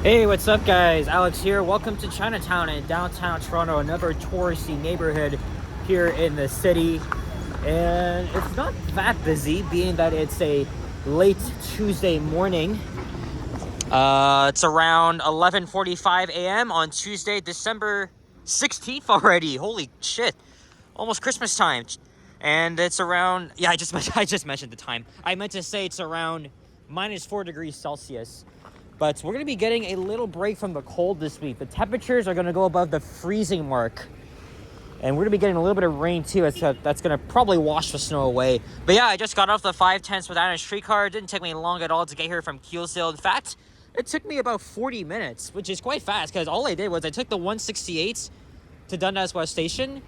Hey, what's up guys? Alex here. Welcome to Chinatown in downtown Toronto, another touristy neighborhood here in the city. And it's not that busy, being that it's a late Tuesday morning. It's around 11:45 a.m. on Tuesday, December 16th already. Holy shit. Almost Christmas time. And it's around, yeah, I just mentioned the time. I meant to say it's around -4 degrees Celsius. But we're going to be getting a little break from the cold this week. The temperatures are going to go above the freezing mark. And we're going to be getting a little bit of rain too. That's going to probably wash the snow away. But yeah, I just got off the 510 Spadina streetcar. It didn't take me long at all to get here from Keelsdale. In fact, it took me about 40 minutes, which is quite fast because all I did was I took the 168 to Dundas West Station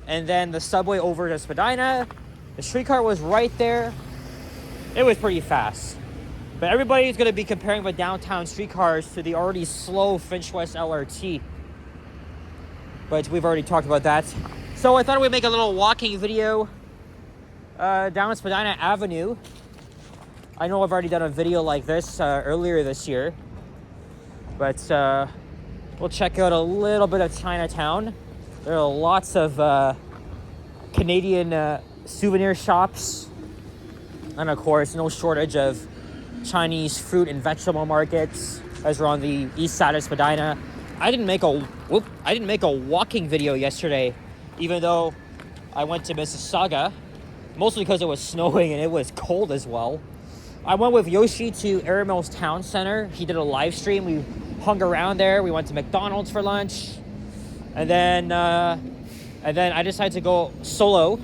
and then the subway over to Spadina. The streetcar was right there. It was pretty fast. But everybody's going to be comparing the downtown streetcars to the already slow Finch West LRT. But we've already talked about that. So I thought we'd make a little walking video down Spadina Avenue. I know I've already done a video like this earlier this year. But we'll check out a little bit of Chinatown. There are lots of Canadian souvenir shops. And of course, no shortage of Chinese fruit and vegetable markets as we're on the east side of Spadina. I didn't make a walking video yesterday, even though I went to Mississauga, mostly because it was snowing and it was cold as well. I went with Yoshi to Air Mills Town Center. He did a live stream. We hung around there. We went to McDonald's for lunch, and then I decided to go solo.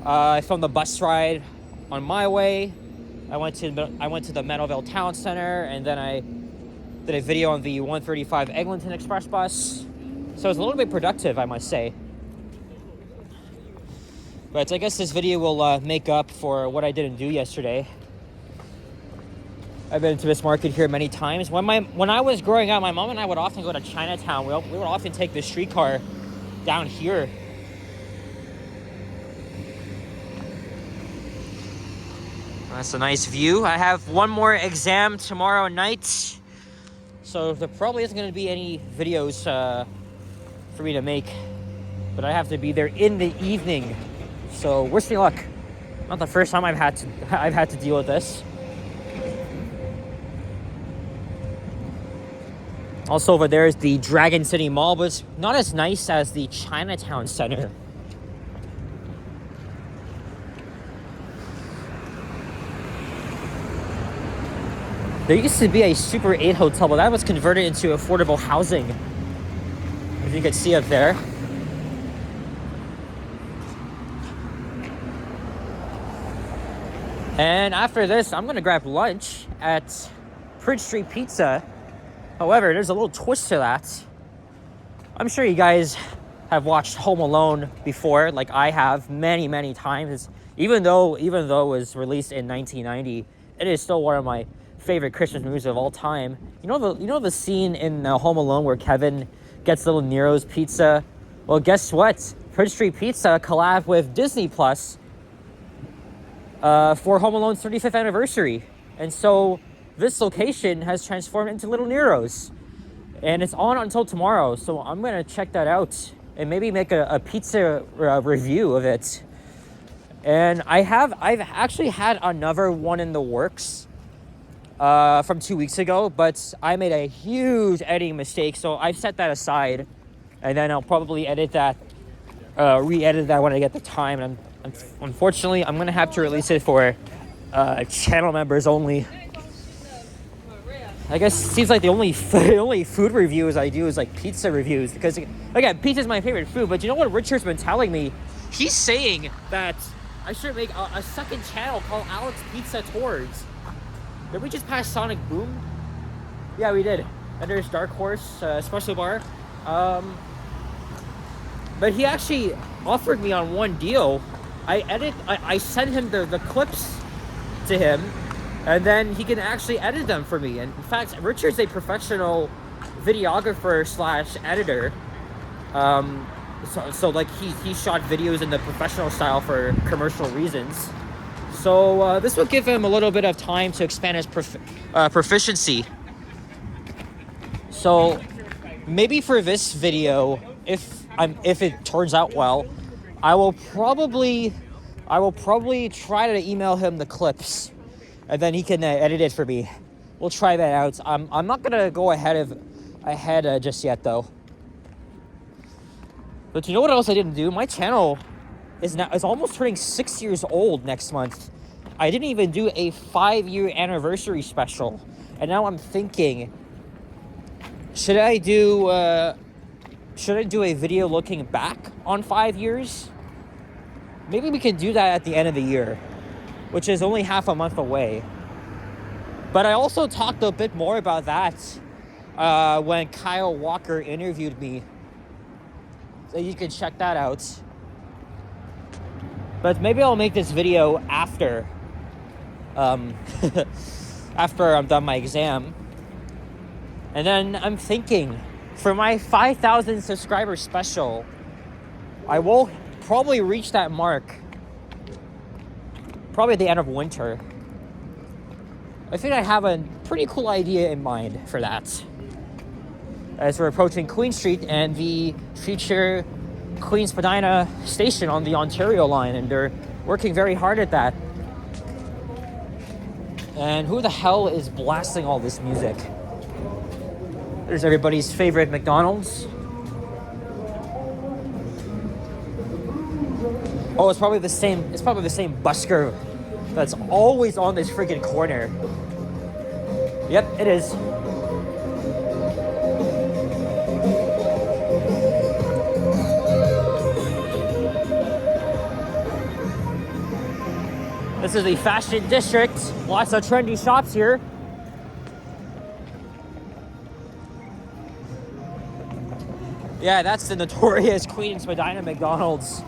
I filmed the bus ride on my way. I went to the Meadowvale Town Center, and then I did a video on the 135 Eglinton Express bus. So it's a little bit productive, I must say. But I guess this video will make up for what I didn't do yesterday. I've been to this market here many times. When I was growing up, my mom and I would often go to Chinatown. We would often take the streetcar down here. That's a nice view. I have one more exam tomorrow night, so there probably isn't going to be any videos for me to make, but I have to be there in the evening. So wish me luck. Not the first time I've had to deal with this. Also over there is the Dragon City Mall, but it's not as nice as the Chinatown Center. There used to be a Super 8 hotel, but that was converted into affordable housing. If you could see up there. And after this, I'm going to grab lunch at Prince Street Pizza. However, there's a little twist to that. I'm sure you guys have watched Home Alone before, like I have many times. Even though it was released in 1990, it is still one of my favorite Christmas movies of all time. You know the scene in Home Alone where Kevin gets little Nero's pizza? Well, guess what? Prince Street Pizza collabed with Disney Plus for Home Alone's 35th anniversary. And so this location has transformed into Little Nero's. And it's on until tomorrow, so I'm going to check that out and maybe make a pizza review of it. And I've actually had another one in the works from 2 weeks ago, but I made a huge editing mistake, so I've set that aside, and then I'll probably edit that, re-edit that when I get the time. And unfortunately, I'm gonna have to release it for channel members only. I guess it seems like the only food reviews I do is like pizza reviews, because again, pizza is my favorite food. But you know what Richard's been telling me? He's saying that I should make a second channel called Alex Pizza Tours. Did we just pass Sonic Boom? Yeah, we did. And there's Dark Horse Espresso Bar. But he actually offered me on one deal. I send him the clips to him, and then he can actually edit them for me. And in fact, Richard's a professional videographer / editor. So like he shot videos in the professional style for commercial reasons. So this will give him a little bit of time to expand his proficiency. So maybe for this video, if it turns out well, I will probably try to email him the clips, and then he can edit it for me. We'll try that out. I'm not gonna go ahead just yet though. But you know what else I didn't do? My channel is almost turning 6 years old next month. I didn't even do a 5-year anniversary special, and now I'm thinking, should I do a video looking back on 5 years? Maybe we can do that at the end of the year, which is only half a month away. But I also talked a bit more about that when Kyle Walker interviewed me. So you can check that out. But maybe I'll make this video after after I'm done my exam. And then I'm thinking, for my 5,000 subscriber special, I will probably reach that mark probably at the end of winter. I think I have a pretty cool idea in mind for that. As we're approaching Queen Street and the future Queen Spadina station on the Ontario line, and they're working very hard at that. And who the hell is blasting all this music? There's everybody's favorite McDonald's. Oh, it's probably the same busker that's always on this freaking corner. Yep, it is. This is the fashion district. Lots of trendy shops here. Yeah, that's the notorious Queen Spadina McDonald's.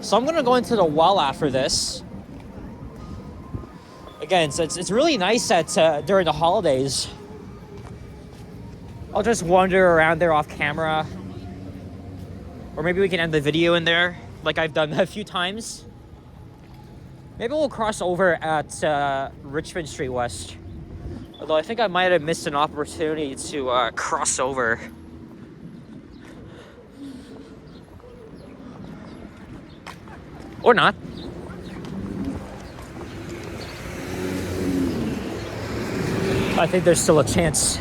So I'm gonna go into the well after this. Again, so it's really nice that during the holidays, I'll just wander around there off camera. Or maybe we can end the video in there, like I've done a few times. Maybe we'll cross over at Richmond Street West. Although I think I might have missed an opportunity to cross over. Or not. I think there's still a chance.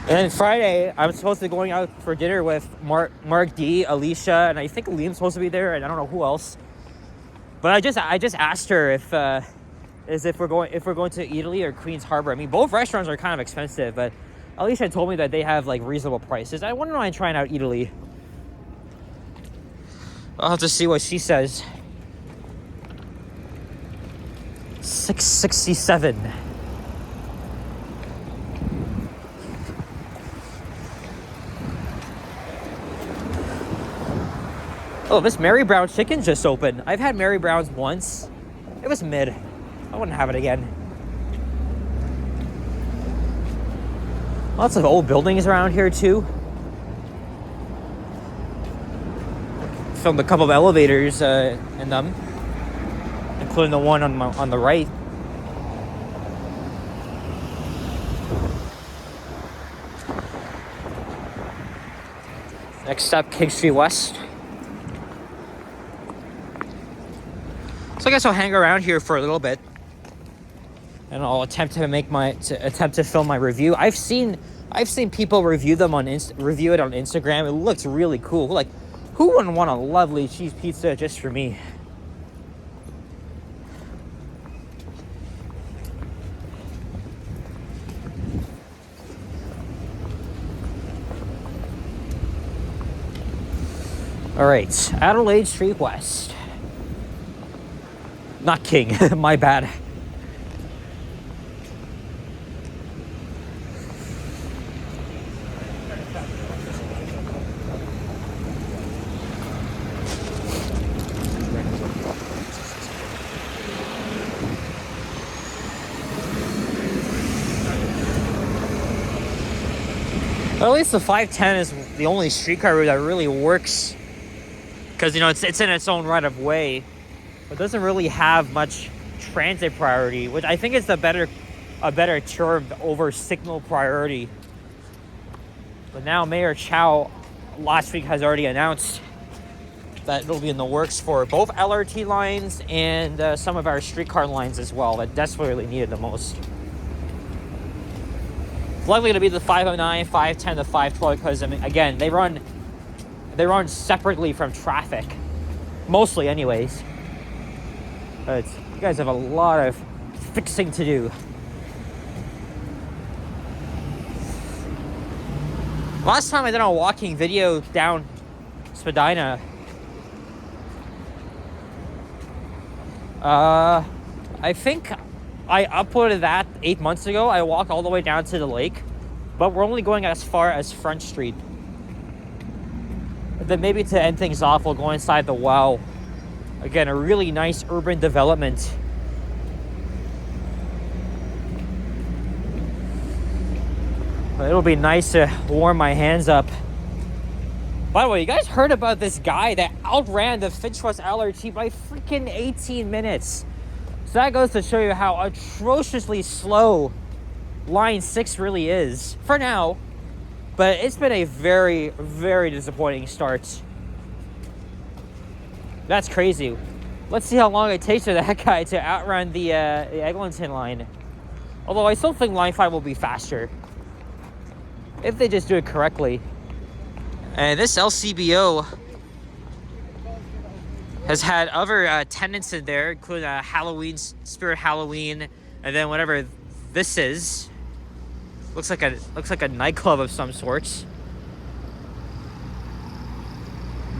And then Friday, I'm supposed to be going out for dinner with Mark D, Alicia, and I think Liam's supposed to be there, and I don't know who else. But I just asked her if we're going to Italy or Queens Harbor. I mean, both restaurants are kind of expensive, but Alicia told me that they have like reasonable prices. I wouldn't mind trying out Italy. I'll have to see what she says. 667. Oh, this Mary Brown chicken just opened. I've had Mary Brown's once. It was mid. I wouldn't have it again. Lots of old buildings around here too. Filmed a couple of elevators in them, including the one on the right. Next up, King Street West. So I guess I'll hang around here for a little bit, and I'll attempt to film my review. I've seen people review it on Instagram. It looks really cool. Like, who wouldn't want a lovely cheese pizza just for me? All right, Adelaide Street West. Not King, my bad. Well, at least the 510 is the only streetcar route that really works, because you know it's in its own right of way, but doesn't really have much transit priority, which I think is a better term over signal priority. But now Mayor Chow last week has already announced that it'll be in the works for both LRT lines and some of our streetcar lines as well that desperately needed the most. It's likely to be the 509, 510, the 512 because, I mean, again, they run separately from traffic, mostly anyways. But you guys have a lot of fixing to do. Last time I did a walking video down Spadina, I think I uploaded that 8 months ago. I walked all the way down to the lake, but we're only going as far as Front Street. And then maybe to end things off, we'll go inside the Wow. Again, a really nice urban development. It'll be nice to warm my hands up. By the way, you guys heard about this guy that outran the Finchwest LRT by freaking 18 minutes. So that goes to show you how atrociously slow Line 6 really is for now. But it's been a very, very disappointing start. That's crazy. Let's see how long it takes for that guy to outrun the Eglinton line. Although I still think Line 5 will be faster if they just do it correctly. And this LCBO has had other tenants in there, including Halloween, Spirit Halloween, and then whatever this is. Looks like a nightclub of some sorts.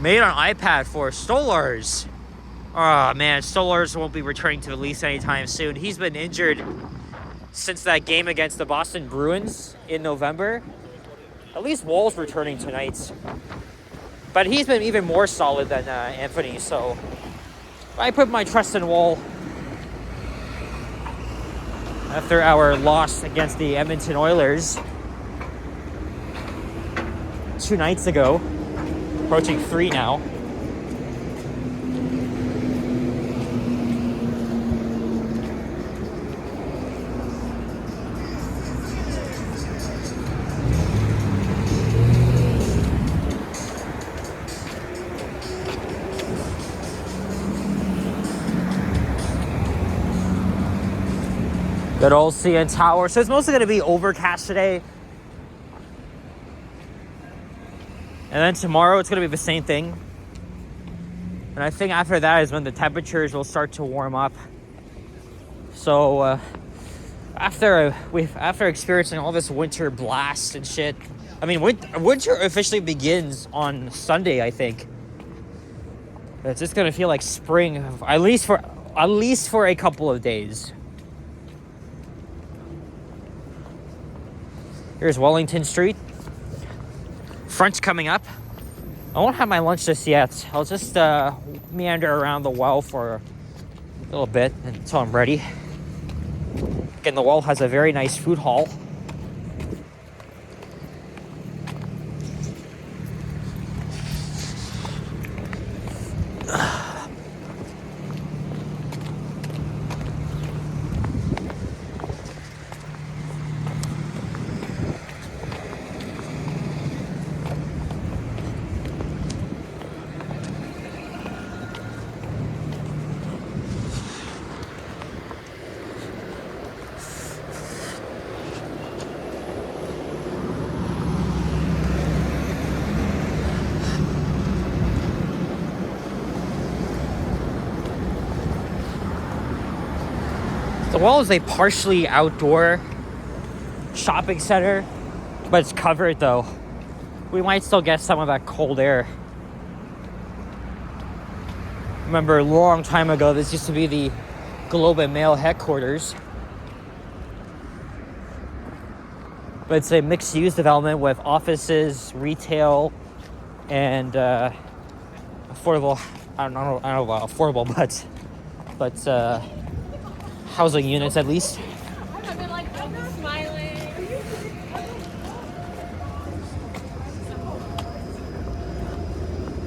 Made on iPad for Stolars. Oh man, Stolars won't be returning to the lease anytime soon. He's been injured since that game against the Boston Bruins in November. At least Wall's returning tonight. But he's been even more solid than Anthony, so I put my trust in Wall. After our loss against the Edmonton Oilers 2 nights ago, approaching 3 now. Good old CN Tower. So it's mostly going to be overcast today. And then tomorrow it's going to be the same thing. And I think after that is when the temperatures will start to warm up. So after experiencing all this winter blast and shit, I mean, winter officially begins on Sunday, I think. It's just going to feel like spring, at least for a couple of days. Here's Wellington Street. Front's coming up. I won't have my lunch just yet. I'll just meander around the well for a little bit until I'm ready. Again, the well has a very nice food hall. The Well is a partially outdoor shopping center, but it's covered though. We might still get some of that cold air. Remember a long time ago, this used to be the Globe and Mail headquarters. But it's a mixed-use development with offices, retail, and affordable. I don't know about affordable, but housing units at least.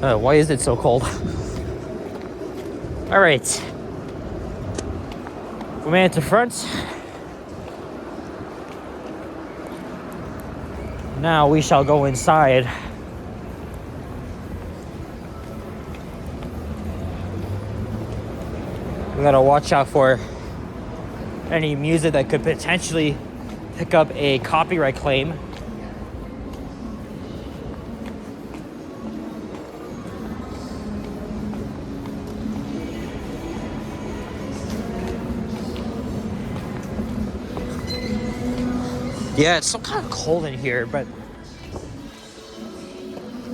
Why is it so cold? All right. We made it to front. Now we shall go inside. We gotta watch out for any music that could potentially pick up a copyright claim. Yeah, it's still kind of cold in here, but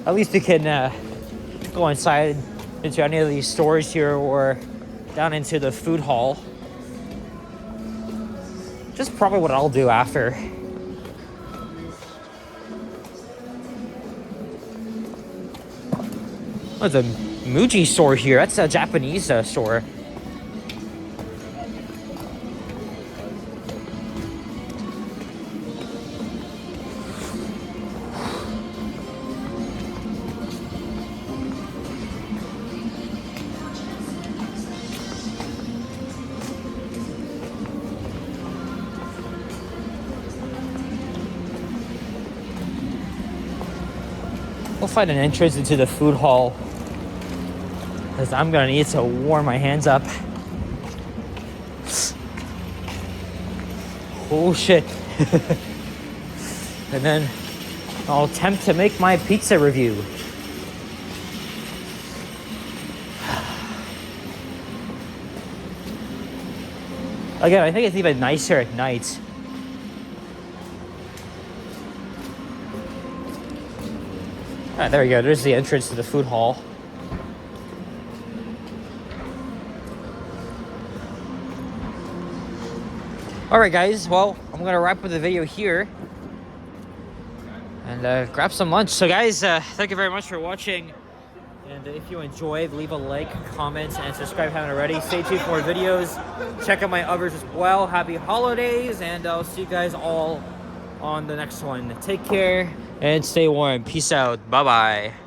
at least you can go inside into any of these stores here or down into the food hall. Just probably what I'll do after. Oh, the Muji store here. That's a Japanese store. We'll find an entrance into the food hall, because I'm gonna need to warm my hands up. Oh shit. And then I'll attempt to make my pizza review. Again, I think it's even nicer at night. Alright, there we go. There's the entrance to the food hall. Alright guys, well, I'm gonna wrap up the video here and grab some lunch. So guys, thank you very much for watching. And if you enjoyed, leave a like, comment, and subscribe if you haven't already. Stay tuned for more videos. Check out my others as well. Happy holidays, and I'll see you guys all on the next one. Take care and stay warm. Peace out. Bye-bye.